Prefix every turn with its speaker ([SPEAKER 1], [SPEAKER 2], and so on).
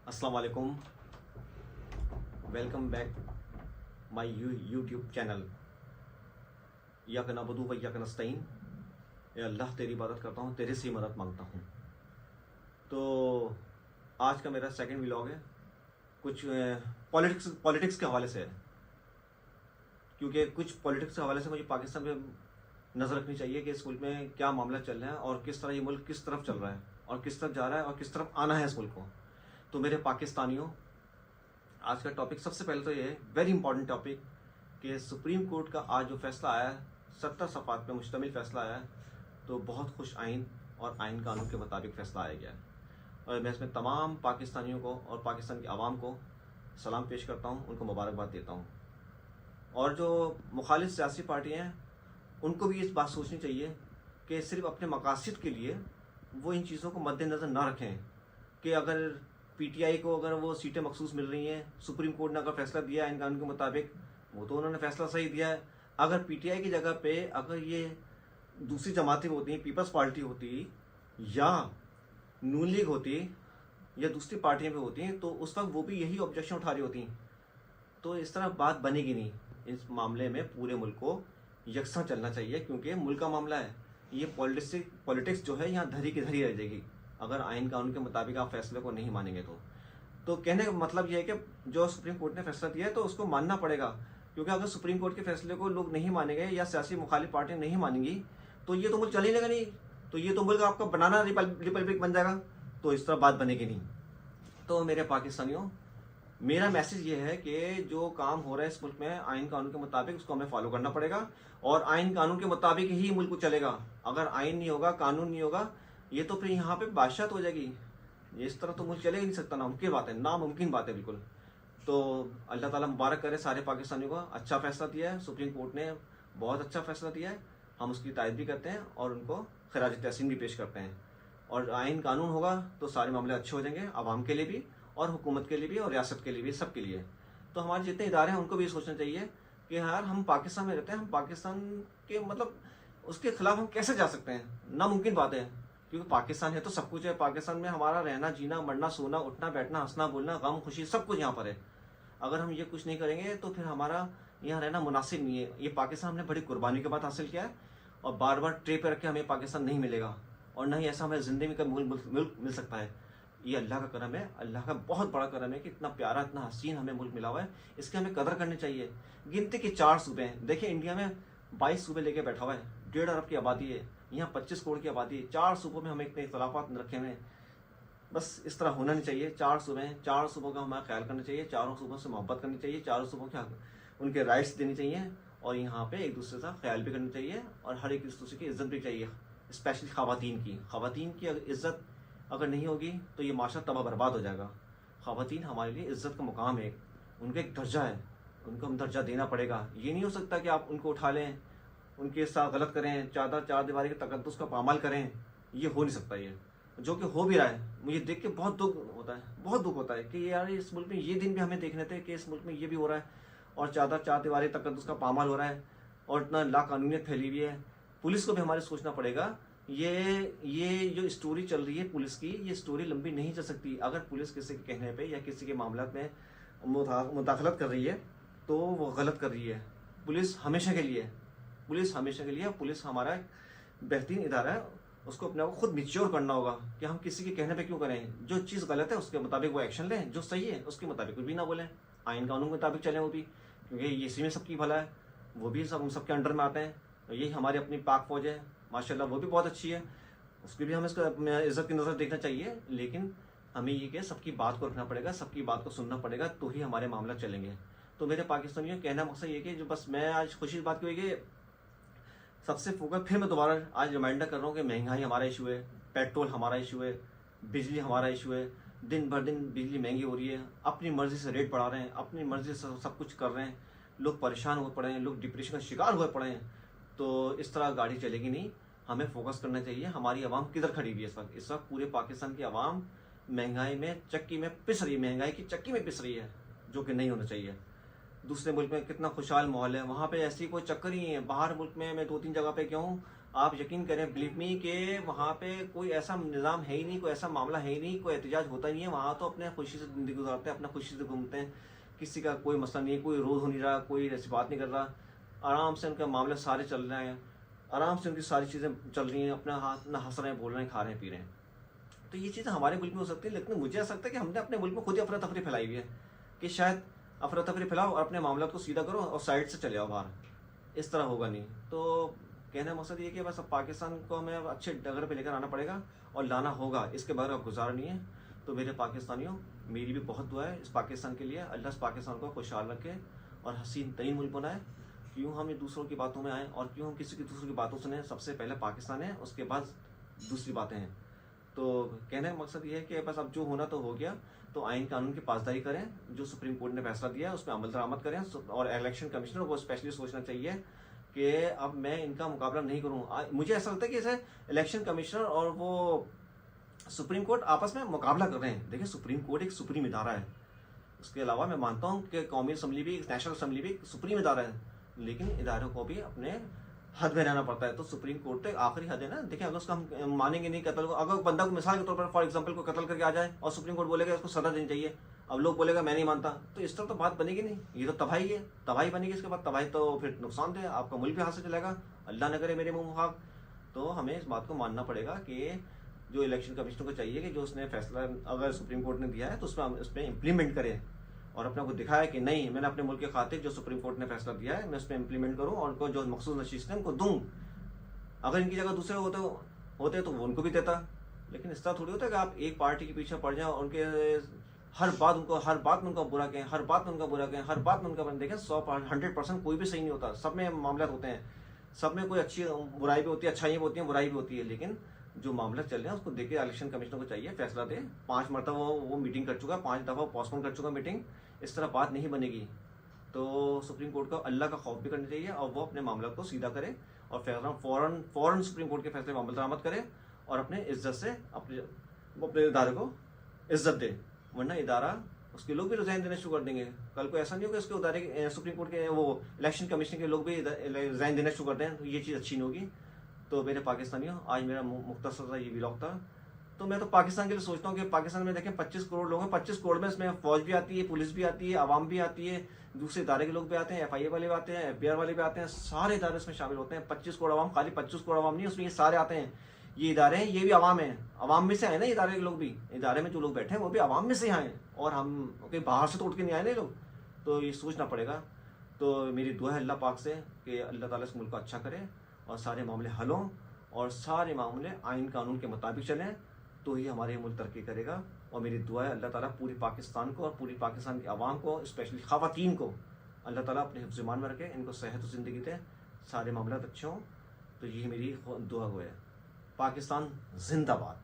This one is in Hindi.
[SPEAKER 1] अस्सलाम वालेकुम। Welcome back my YouTube channel. इय्याका नअबुदु व इय्याका नस्तईन। या अल्लाह तेरी इबादत करता हूँ, तेरे से मदद मांगता हूँ। तो आज का मेरा सेकंड व्लॉग है, कुछ पॉलिटिक्स के हवाले से है, क्योंकि कुछ पॉलिटिक्स के हवाले से मुझे पाकिस्तान में नज़र रखनी चाहिए कि इस मुल्क में क्या मामला चल रहा है और किस तरह ये मुल्क किस तरफ चल रहा है और किस तरफ जा रहा है और किस तरफ आना है इस मुल्क को। तो मेरे पाकिस्तानियों, आज का टॉपिक सबसे पहले तो ये है, वेरी इंपॉर्टेंट टॉपिक, कि सुप्रीम कोर्ट का आज जो फैसला आया है, 70 सफ़ात पे मुश्तमिल फैसला आया है, तो बहुत खुश आइन और आइन कानून के मुताबिक फैसला आया गया है। और मैं इसमें तमाम पाकिस्तानियों को और पाकिस्तान की आवाम को सलाम पेश करता हूँ, उनको मुबारकबाद देता हूँ। और जो मुखालिफ सियासी पार्टियाँ हैं, उनको भी इस बात सोचनी चाहिए कि सिर्फ अपने मकासद के लिए वो इन चीज़ों को मद्देनज़र ना रखें कि अगर पीटीआई को अगर वो सीटें मखसूस मिल रही हैं, सुप्रीम कोर्ट ने अगर फैसला दिया है इन कानून के मुताबिक, वो तो उन्होंने फैसला सही दिया है। अगर पीटीआई की जगह पे अगर ये दूसरी जमातें होती, पीपल्स पार्टी होती या नून लीग होती या दूसरी पार्टियां भी होती, तो उस वक्त वो भी यही ऑब्जेक्शन उठा रही होती। तो इस तरह बात बनेगी नहीं। इस मामले में पूरे मुल्क को यकसा चलना चाहिए, क्योंकि मुल्क का मामला है। ये पॉलिटिक्स जो है यहाँ धरी की धरी रह जाएगी अगर आइन कानून के मुताबिक आप फैसले को नहीं मानेंगे। तो कहने का मतलब यह है कि जो सुप्रीम कोर्ट ने फैसला दिया है तो उसको मानना पड़ेगा, क्योंकि अगर सुप्रीम कोर्ट के फैसले को लोग नहीं मानेंगे या सियासी मुखालिफ पार्टियां नहीं मानेंगी तो ये तो मुल्क चल ही लेगा नहीं। तो ये तो मुल्क आपका बनाना रिपब्लिक बन जाएगा, तो इस तरह बात बनेगी नहीं। तो मेरे पाकिस्तानियों, मेरा मैसेज ये है कि जो काम हो रहा है इस मुल्क में आइन कानून के मुताबिक, उसको हमें फॉलो करना पड़ेगा और आइन कानून के मुताबिक ही मुल्क चलेगा। अगर आइन नहीं होगा, कानून नहीं होगा, ये तो फिर यहाँ पे बादशाहत हो जाएगी। इस तरह तो मुल्क चले ही नहीं सकता, नामुमकिन बात है, नामुमकिन बात है बिल्कुल। तो अल्लाह ताला मुबारक करे सारे पाकिस्तानियों को। अच्छा फैसला दिया है सुप्रीम कोर्ट ने, बहुत अच्छा फैसला दिया है, हम उसकी तारीफ भी करते हैं और उनको खराज तहसीन भी पेश करते हैं। और आइन कानून होगा तो सारे मामले अच्छे हो जाएंगे, आवाम के लिए भी और हुकूमत के लिए भी और रियासत के लिए भी, सबके लिए। तो हमारे जितने इदारे हैं उनको भी सोचना चाहिए कि यार हम पाकिस्तान में रहते हैं, हम पाकिस्तान के मतलब उसके खिलाफ हम कैसे जा सकते हैं, नामुमकिन बात है। क्योंकि पाकिस्तान है तो सब कुछ है, पाकिस्तान में हमारा रहना, जीना, मरना, सोना, उठना, बैठना, हंसना, बोलना, गम, खुशी, सब कुछ यहाँ पर है। अगर हम ये कुछ नहीं करेंगे तो फिर हमारा यहाँ रहना मुनासिब नहीं है। ये पाकिस्तान हमने बड़ी कुर्बानी के बाद हासिल किया है और बार बार ट्रे पे रख के हमें पाकिस्तान नहीं मिलेगा और न ही ऐसा हमें ज़िंदगी का मुल्क मिल सकता है। ये अल्लाह का करम है, अल्लाह का बहुत बड़ा करम है कि इतना प्यारा, इतना हसीन हमें मुल्क मिला हुआ है। इसकी हमें कदर करनी चाहिए। गिनती के 4 सूबे हैं। देखिए इंडिया में 22 सूबे लेके बैठा हुआ है, 1.5 अरब की आबादी है, यहाँ 25 करोड़ की आबादी है। 4 सूबों में हमें इतने इख्तलाफात रखे हुए हैं। बस इस तरह होना नहीं चाहिए। 4 सूबे हैं, 4 सूबों का हमें ख्याल करना चाहिए, चारों सूबों से मोहब्बत करनी चाहिए, चारों सूबों के उनके राइट्स देने चाहिए और यहाँ पे एक दूसरे का ख्याल भी करना चाहिए और हर एक दूसरे की इज्जत भी चाहिए, स्पेशली ख़वातीन की अगर इज्जत अगर नहीं होगी तो ये माशरा तबाह बर्बाद हो जाएगा। ख़वातीन हमारे लिए इज्जत का मुकाम है, उनका एक दर्जा है, उनको हम दर्जा देना पड़ेगा। ये नहीं हो सकता कि आप उनको उठा लें, उनके साथ गलत करें, चार दीवारी के तकद्दुस का पामाल करें। ये हो नहीं सकता। ये जो कि हो भी रहा है, मुझे देख के बहुत दुख होता है, बहुत दुख होता है कि यार इस मुल्क में ये दिन भी हमें देखने थे कि इस मुल्क में ये भी हो रहा है और चार दीवारी तकद्दुस का पामाल हो रहा है और इतना लाकानूनियत फैली हुई है। पुलिस को भी हमारे सोचना पड़ेगा। ये जो स्टोरी चल रही है पुलिस की, ये स्टोरी लंबी नहीं चल सकती। अगर पुलिस किसी के कहने पे या किसी के मामला में मुदाखलत कर रही है तो वो गलत कर रही है। पुलिस हमेशा के लिए, पुलिस हमारा बेहतरीन इदारा है। उसको अपने आप को खुद मिच्योर करना होगा कि हम किसी के कहने पे क्यों करें। जो चीज़ गलत है उसके मुताबिक वो एक्शन लें, जो सही है उसके मुताबिक कुछ भी ना बोलें, आइन कानून के मुताबिक चलें वो भी, क्योंकि इसी में सबकी भला है। वो भी सब सबके अंडर में आते हैं। तो यही हमारी अपनी पाक फौज है, माशाल्लाह, वो भी बहुत अच्छी है, उसकी भी हमें इसको इज्जत की नज़र देखना चाहिए। लेकिन हमें ये कि सबकी बात को रखना पड़ेगा, सबकी बात को सुनना पड़ेगा, तो ही हमारे मामला चलेंगे। तो मेरे पाकिस्तानियों, कहना मकसद ये कि जो बस मैं आज खुशी की बात की कि सबसे फोकस, फिर मैं दोबारा आज रिमाइंडर कर रहा हूँ कि महंगाई हमारा इशू है, पेट्रोल हमारा इशू है, बिजली हमारा इशू है। दिन भर दिन बिजली महंगी हो रही है, अपनी मर्जी से रेट बढ़ा रहे हैं, अपनी मर्जी से सब कुछ कर रहे हैं, लोग परेशान हो पड़े हैं, लोग डिप्रेशन का शिकार हुए पड़े हैं। तो इस तरह गाड़ी चलेगी नहीं। हमें फोकस करना चाहिए हमारी आवाम किधर खड़ी हुई है इस वक्त पूरे पाकिस्तान की आवाम महंगाई में चक्की में पिस रही है, महंगाई की चक्की में पिस रही है, जो कि नहीं होना चाहिए। दूसरे मुल्क में कितना खुशहाल माहौल है, वहाँ पे ऐसी कोई चक्कर ही नहीं है। बाहर मुल्क में मैं 2-3 जगह पे गया हूँ, आप यकीन करें, बिलीव मी, कि वहाँ पे कोई ऐसा निज़ाम है ही नहीं, कोई ऐसा मामला है ही नहीं, कोई एहतजाज होता ही नहीं है। वहाँ तो अपने खुशी से ज़िंदगी गुजारते हैं, अपना खुशी से घूमते हैं, किसी का कोई मसला नहीं है, कोई रोज़ हो नहीं रहा, कोई ऐसी बात नहीं कर रहा, आराम से उनके मामले सारे चल रहे हैं, आराम से उनकी सारी चीज़ें चल रही हैं, अपना हाथ ना हंस रहे हैं, बोल रहे हैं, खा रहे हैं, पी रहे हैं। तो ये चीज़ें हमारे मुल्क में हो सकती है, लेकिन मुझे ऐसा लगता है कि हमने अपने मुल्क में खुद ही अफरा तफरी फैलाई हुई है कि शायद अफरा तफरी फैलाओ और अपने मामला को सीधा करो और साइड से चले आओ बाहर, इस तरह होगा नहीं। तो कहने का मकसद ये कि बस अब पाकिस्तान को हमें अच्छे डगर पे लेकर आना पड़ेगा और लाना होगा, इसके बगैर अब गुजारा नहीं है। तो मेरे पाकिस्तानियों, मेरी भी बहुत दुआ है इस पाकिस्तान के लिए, अल्लाह इस पाकिस्तान को खुशहाल रखे और हसीन तरीन मुल्क बनाए। क्यों हम ये दूसरों की बातों में आएँ और क्यों हम किसी की दूसरों की बातों सुने? सबसे पहले पाकिस्तान है, उसके बाद दूसरी बातें हैं। तो कहने का मकसद ये है कि बस अब जो होना तो हो गया, तो आइन कानून की पासदारी करें, जो सुप्रीम कोर्ट ने फैसला दिया है उसमें अमल दरामद करें। और इलेक्शन कमिश्नर को स्पेशली सोचना चाहिए कि अब मैं इनका मुकाबला नहीं करूँ। मुझे ऐसा लगता है कि जैसे इलेक्शन कमिश्नर और वो सुप्रीम कोर्ट आपस में मुकाबला कर रहे हैं। देखिए, सुप्रीम कोर्ट एक सुप्रीम इदारा है, उसके अलावा मैं मानता हूँ कि कौमी असम्बली भी, नेशनल असम्बली भी सुप्रीम इदारा है, लेकिन इदारों को भी अपने हद में रहना पड़ता है। तो सुप्रीम कोर्ट तो आखिरी हद है ना। देखिए, अगर उसका हम मानेंगे नहीं कत्ल को, अगर बंदा को मिसाल के तौर पर फॉर एग्जांपल को कत्ल करके आ जाए और सुप्रीम कोर्ट बोलेगा इसको सजा देनी चाहिए, अब लोग बोलेगा मैं नहीं मानता, तो इस तरह तो बात बनेगी नहीं। ये तो तबाही है, तबाही बनेगी। इसके बाद तबाही तो फिर नुकसान दे, आपका मुल्क भी हाथ से चलेगा, अल्लाह न करे मेरे मुँह मुहाग। तो हमें इस बात को मानना पड़ेगा कि जो इलेक्शन कमिश्नर को चाहिए कि जो उसने फैसला अगर सुप्रीम कोर्ट ने दिया है तो उसमें इम्प्लीमेंट करे और अपने को दिखाया कि नहीं, मैंने अपने मुल्क के खातिर जो सुप्रीम कोर्ट ने फैसला दिया है मैं उसमें इम्प्लीमेंट करूँ और उनको जो मखसूस नशीस्तें उनको दूँ। अगर इनकी जगह दूसरे होते तो वो उनको भी देता, लेकिन इस तरह थोड़ी होता है कि आप एक पार्टी के पीछे पड़ जाएं और उनके हर बात में उनका बुरा कहें, हर बात में उनका बुरा कहें, हर बात में उनका बुरा देखें। 100% कोई भी सही नहीं होता, सब में मामला होते हैं, सब में कोई अच्छी बुराई भी होती है, अच्छाई भी होती है, बुराई भी होती है। लेकिन जो मामला चल रहे हैं उसको देखिए, इलेक्शन कमिश्नर को चाहिए फैसला दे। 5 मरतबा वो मीटिंग कर चुका, 5 दफ़ा पोस्टपोन कर चुका मीटिंग। इस तरह बात नहीं बनेगी। तो सुप्रीम कोर्ट को अल्लाह का खौफ भी करना चाहिए और वो अपने मामला को सीधा करे और फैसला फौरन सुप्रीम कोर्ट के फैसले में अमल दरामद करे और अपने इज्जत से अपने इदारे को इज्जत दे। वरना इदारा, उसके लोग भी रिजाइन देना शुरू कर देंगे। कल को ऐसा नहीं होगा इसके इदारे सुप्रीम कोर्ट के वो इलेक्शन कमीशन के लोग भी रिजाइन देना शुरू कर दें, तो ये चीज़ अच्छी नहीं होगी। तो मेरे पाकिस्तानियों, आज मेरा मुख्तसर सा ये व्लॉग था। तो मैं तो पाकिस्तान के लिए सोचता हूँ कि पाकिस्तान में देखें 25 करोड़ लोग हैं, 25 करोड़ में इसमें फौज भी आती है, पुलिस भी आती है, आवाम भी आती है, दूसरे इदारे के लोग भी आते हैं, FIA वाले भी आते हैं, FBR वाले भी आते हैं, सारे इदारे इसमें शामिल होते हैं। 25 करोड़ आवाम, खाली 25 करोड़ आवाम नहीं, उसमें ये सारे आते हैं। ये इदारे हैं, ये भी आवाम है, आवाम में से आए ना इदारे के लोग भी। इदारे में जो लोग बैठे हैं वो भी आवाम में से आए और हम कहीं बाहर से तो उठ के नहीं आए ना लोग। तो ये सोचना पड़ेगा। तो मेरी दुआ है अल्लाह पाक से कि अल्लाह ताला इस मुल्क को अच्छा करे और सारे मामले हल हों और सारे मामले आइन कानून के मुताबिक चलें, तो ही हमारे मुल्क तरक्की करेगा। और मेरी दुआ है अल्लाह ताला पूरी पाकिस्तान को और पूरी पाकिस्तान की आवाम को, स्पेशली ख़वातीन को अल्लाह ताला अपने हिफ्ज़-ए-ईमान में रखे, इनको सेहत और ज़िंदगी दे, सारे मामला अच्छे हों। तो यही मेरी दुआ है। पाकिस्तान जिंदाबाद।